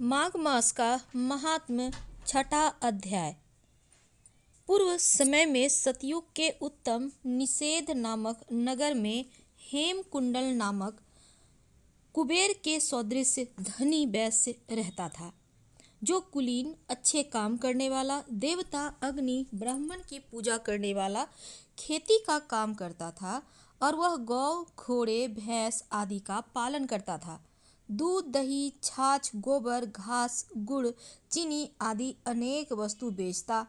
माघ मास का महात्म्य छठा अध्याय। पूर्व समय में सतयुग के उत्तम निषेध नामक नगर में हेमकुंडल नामक कुबेर के सदृश धनी वैश्य रहता था, जो कुलीन, अच्छे काम करने वाला, देवता अग्नि ब्राह्मण की पूजा करने वाला, खेती का काम करता था और वह गौ, घोड़े, भैंस आदि का पालन करता था। दूध, दही, छाछ, गोबर, घास, गुड़, चीनी आदि अनेक वस्तु बेचता,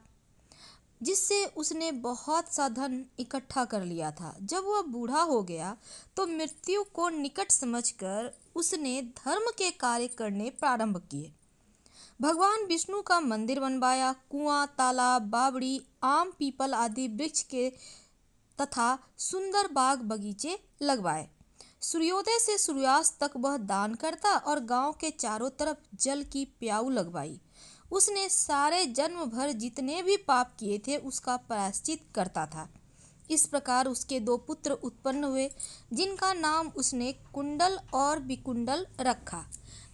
जिससे उसने बहुत सा धन इकट्ठा कर लिया था। जब वह बूढ़ा हो गया तो मृत्यु को निकट समझकर उसने धर्म के कार्य करने प्रारंभ किए। भगवान विष्णु का मंदिर बनवाया, कुआं, तालाब, बावड़ी, आम, पीपल आदि वृक्ष के तथा सुंदर बाग बगीचे लगवाए। सूर्योदय से सूर्यास्त तक वह दान करता और गांव के चारों तरफ जल की प्याऊ लगवाई। उसने सारे जन्म भर जितने भी पाप किए थे उसका प्रायश्चित करता था। इस प्रकार उसके 2 पुत्र उत्पन्न हुए, जिनका नाम उसने कुंडल और विकुंडल रखा।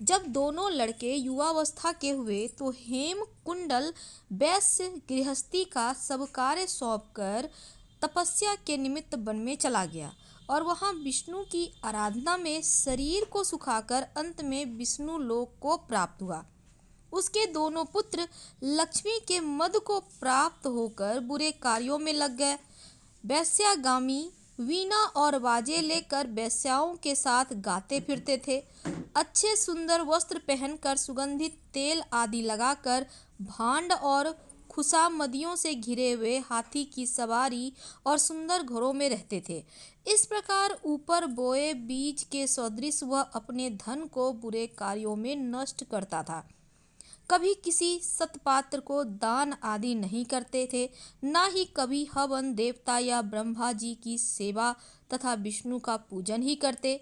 जब दोनों लड़के युवावस्था के हुए तो हेम कुंडल वैश्य गृहस्थी का सब कार्य सौंपकर तपस्या के निमित्त वन में चला गया और वहां विष्णु की आराधना में शरीर को सुखाकर अंत में विष्णु लोक को प्राप्त हुआ। उसके दोनों पुत्र लक्ष्मी के मद को प्राप्त होकर बुरे कार्यों में लग गए। वैश्यागामी वीणा और बाजे लेकर वैश्याओं के साथ गाते फिरते थे। अच्छे सुंदर वस्त्र पहनकर, सुगंधित तेल आदि लगाकर, भांड और खुशामदियों से घिरे हुए हाथी की सवारी और सुंदर घरों में रहते थे। इस प्रकार ऊपर बोए बीज के सदृश वह अपने धन को बुरे कार्यों में नष्ट करता था। कभी किसी सत्पात्र को दान आदि नहीं करते थे, ना ही कभी हवन, देवता या ब्रह्मा जी की सेवा तथा विष्णु का पूजन ही करते।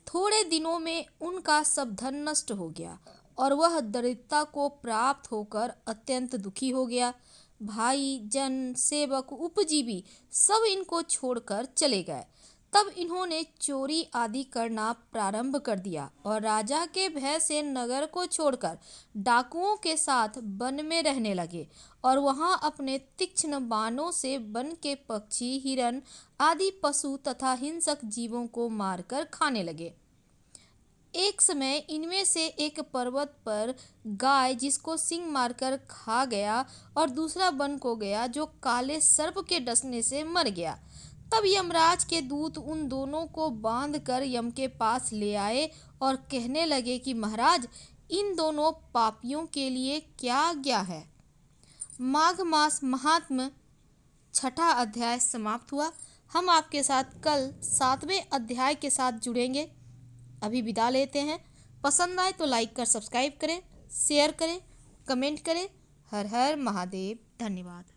थोड़े दिनों में उनका सब धन नष्ट हो गया और वह दरिद्रता को प्राप्त होकर अत्यंत दुखी हो गया। भाई, जन, सेवक, उपजीवी सब इनको छोड़कर चले गए। तब इन्होंने चोरी आदि करना प्रारंभ कर दिया और राजा के भय से नगर को छोड़कर डाकुओं के साथ वन में रहने लगे और वहां अपने तीक्ष्ण बाणों से वन के पक्षी, हिरण आदि पशु तथा हिंसक जीवों को मारकर खाने लगे। एक समय इनमें से एक पर्वत पर गाय, जिसको सिंह मारकर खा गया, और दूसरा वन को गया, जो काले सर्प के डसने से मर गया। तब यमराज के दूत उन दोनों को बांधकर यम के पास ले आए और कहने लगे कि महाराज, इन दोनों पापियों के लिए क्या आज्ञा है। माघ मास महात्म्य छठा अध्याय समाप्त हुआ। हम आपके साथ कल 7वें अध्याय के साथ जुड़ेंगे। अभी विदा लेते हैं। पसंद आए तो लाइक कर सब्सक्राइब करें, शेयर करें, कमेंट करें। हर हर महादेव। धन्यवाद।